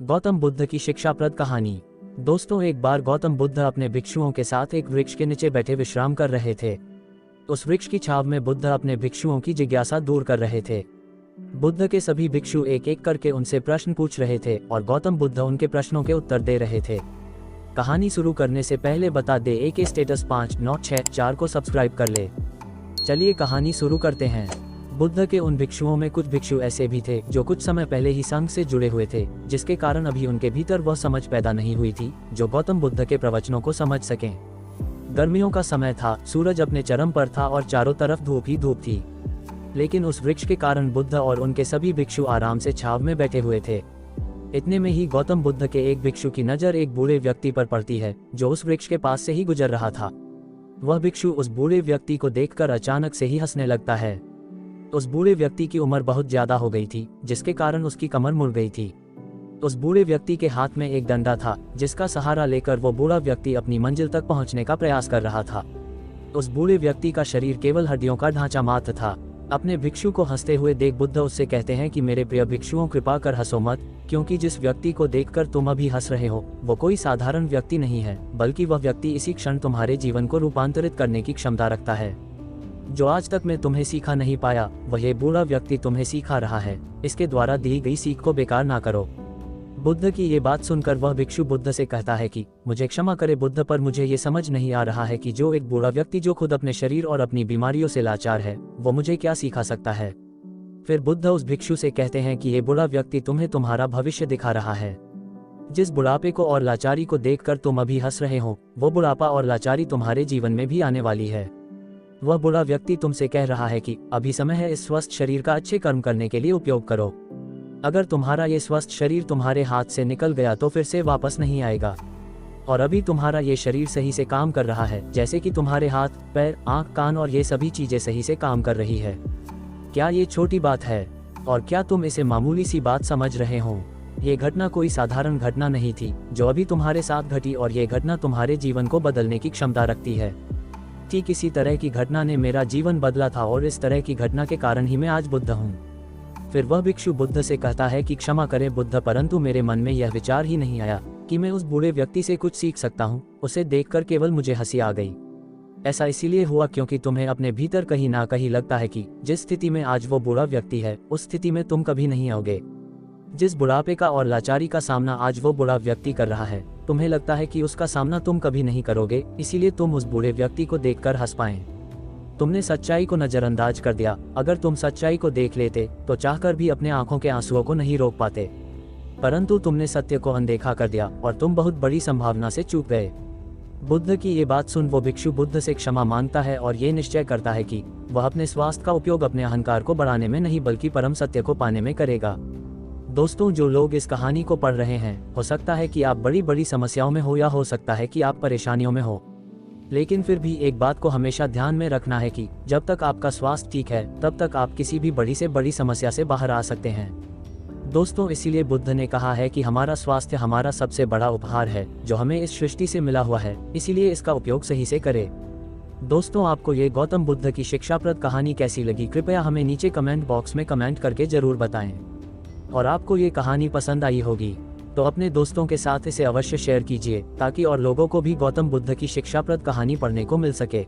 गौतम बुद्ध की शिक्षाप्रद कहानी। दोस्तों, एक बार गौतम बुद्ध अपने भिक्षुओं के साथ एक वृक्ष के नीचे बैठे विश्राम कर रहे थे। उस वृक्ष की छाव में बुद्ध अपने भिक्षुओं की जिज्ञासा दूर कर रहे थे। बुद्ध के सभी भिक्षु एक एक करके उनसे प्रश्न पूछ रहे थे और गौतम बुद्ध उनके प्रश्नों के उत्तर दे रहे थे। कहानी शुरू करने से पहले बता दे एक स्टेटस 596 को सब्सक्राइब कर ले। चलिए कहानी शुरू करते हैं। बुद्ध के उन भिक्षुओं में कुछ भिक्षु ऐसे भी थे जो कुछ समय पहले ही संघ से जुड़े हुए थे, जिसके कारण अभी उनके भीतर वह समझ पैदा नहीं हुई थी जो गौतम बुद्ध के प्रवचनों को समझ सकें। गर्मियों का समय था, सूरज अपने चरम पर था और चारों तरफ धूप ही धूप थी। लेकिन उस वृक्ष के कारण बुद्ध और उनके सभी भिक्षु आराम से छाव में बैठे हुए थे। इतने में ही गौतम बुद्ध के एक भिक्षु की नजर एक बूढ़े व्यक्ति पर पड़ती है जो उस वृक्ष के पास से ही गुजर रहा था। वह भिक्षु उस बूढ़े व्यक्ति को देखकर अचानक से ही हंसने लगता है। उस बूढ़े व्यक्ति की उम्र बहुत ज्यादा हो गई थी, जिसके कारण उसकी कमर मुड़ गई थी। उस बूढ़े व्यक्ति के हाथ में एक डंडा था, जिसका सहारा लेकर वो बूढ़ा व्यक्ति अपनी मंजिल तक पहुंचने का प्रयास कर रहा था। उस बूढ़े व्यक्ति का शरीर केवल हड्डियों का ढांचा मात्र था। अपने भिक्षु को हंसते हुए देख बुद्ध उससे कहते हैं कि मेरे प्रिय भिक्षुओं, कृपा कर हंसो मत, क्योंकि जिस व्यक्ति को देखकर तुम अभी हंस रहे हो वो कोई साधारण व्यक्ति नहीं है, बल्कि वह व्यक्ति इसी क्षण तुम्हारे जीवन को रूपांतरित करने की क्षमता रखता है। जो आज तक मैं तुम्हें सिखा नहीं पाया, वह ये बूढ़ा व्यक्ति तुम्हें सिखा रहा है। इसके द्वारा दी गई सीख को बेकार ना करो। बुद्ध की ये बात सुनकर वह भिक्षु बुद्ध से कहता है कि मुझे क्षमा करे बुद्ध, पर मुझे ये समझ नहीं आ रहा है कि जो एक बूढ़ा व्यक्ति जो खुद अपने शरीर और अपनी बीमारियों से लाचार है, वो मुझे क्या सिखा सकता है। फिर बुद्ध उस भिक्षु से कहते हैं कि ये बूढ़ा व्यक्ति तुम्हें तुम्हारा भविष्य दिखा रहा है। जिस बुढ़ापे को और लाचारी को देखकर तुम अभी हंस रहे हो, वो बुढ़ापा और लाचारी तुम्हारे जीवन में भी आने वाली है। वह बूढ़ा व्यक्ति तुमसे कह रहा है कि अभी समय है इस स्वस्थ शरीर का अच्छे कर्म करने के लिए उपयोग करो। अगर तुम्हारा ये स्वस्थ शरीर तुम्हारे हाथ से निकल गया तो फिर से वापस नहीं आएगा। और अभी तुम्हारा ये शरीर सही से काम कर रहा है, जैसे कि तुम्हारे हाथ, पैर, आंख, कान और ये सभी चीजें सही से काम कर रही है। क्या ये छोटी बात है? और क्या तुम इसे मामूली सी बात समझ रहे हो? ये घटना कोई साधारण घटना नहीं थी जो अभी तुम्हारे साथ घटी, और ये घटना तुम्हारे जीवन को बदलने की क्षमता रखती है। ठीक इसी तरह की घटना ने मेरा जीवन बदला था और इस तरह की घटना के कारण ही मैं आज बुद्ध हूँ। फिर वह भिक्षु बुद्ध से कहता है कि क्षमा करें बुद्ध, परंतु मेरे मन में यह विचार ही नहीं आया कि मैं उस बूढ़े व्यक्ति से कुछ सीख सकता हूँ। उसे देखकर केवल मुझे हंसी आ गई। ऐसा इसीलिए हुआ क्योंकि तुम्हें अपने भीतर कहीं ना कहीं लगता है कि जिस स्थिति में आज वो बूढ़ा व्यक्ति है, उस स्थिति में तुम कभी नहीं आओगे। जिस बुढ़ापे का और लाचारी का सामना आज वो बूढ़ा व्यक्ति कर रहा है, तुम्हें लगता है कि उसका सामना तुम कभी नहीं करोगे, इसीलिए तुम उस बूढ़े व्यक्ति को देखकर हंस पाए। तुमने सच्चाई को नजरअंदाज कर दिया। अगर तुम सच्चाई को देख लेते तो चाहकर भी अपने आंखों के आंसुओं को नहीं रोक पाते, परंतु तुमने सत्य को अनदेखा कर दिया और तुम बहुत बड़ी संभावना से चूक गए। बुद्ध की ये बात सुन वो भिक्षु बुद्ध से क्षमा मांगता है और ये निश्चय करता है कि वह अपने स्वास्थ्य का उपयोग अपने अहंकार को बढ़ाने में नहीं, बल्कि परम सत्य को पाने में करेगा। दोस्तों, जो लोग इस कहानी को पढ़ रहे हैं, हो सकता है कि आप बड़ी बड़ी समस्याओं में हो या हो सकता है कि आप परेशानियों में हो, लेकिन फिर भी एक बात को हमेशा ध्यान में रखना है कि जब तक आपका स्वास्थ्य ठीक है, तब तक आप किसी भी बड़ी से बड़ी समस्या से बाहर आ सकते हैं। दोस्तों, इसीलिए बुद्ध ने कहा है कि हमारा स्वास्थ्य हमारा सबसे बड़ा उपहार है जो हमें इस सृष्टि से मिला हुआ है, इसीलिए इसका उपयोग सही से करें। दोस्तों, आपको ये गौतम बुद्ध की शिक्षाप्रद कहानी कैसी लगी, कृपया हमें नीचे कमेंट बॉक्स में कमेंट करके जरूर बताएं। और आपको ये कहानी पसंद आई होगी तो अपने दोस्तों के साथ इसे अवश्य शेयर कीजिए, ताकि और लोगों को भी गौतम बुद्ध की शिक्षाप्रद कहानी पढ़ने को मिल सके।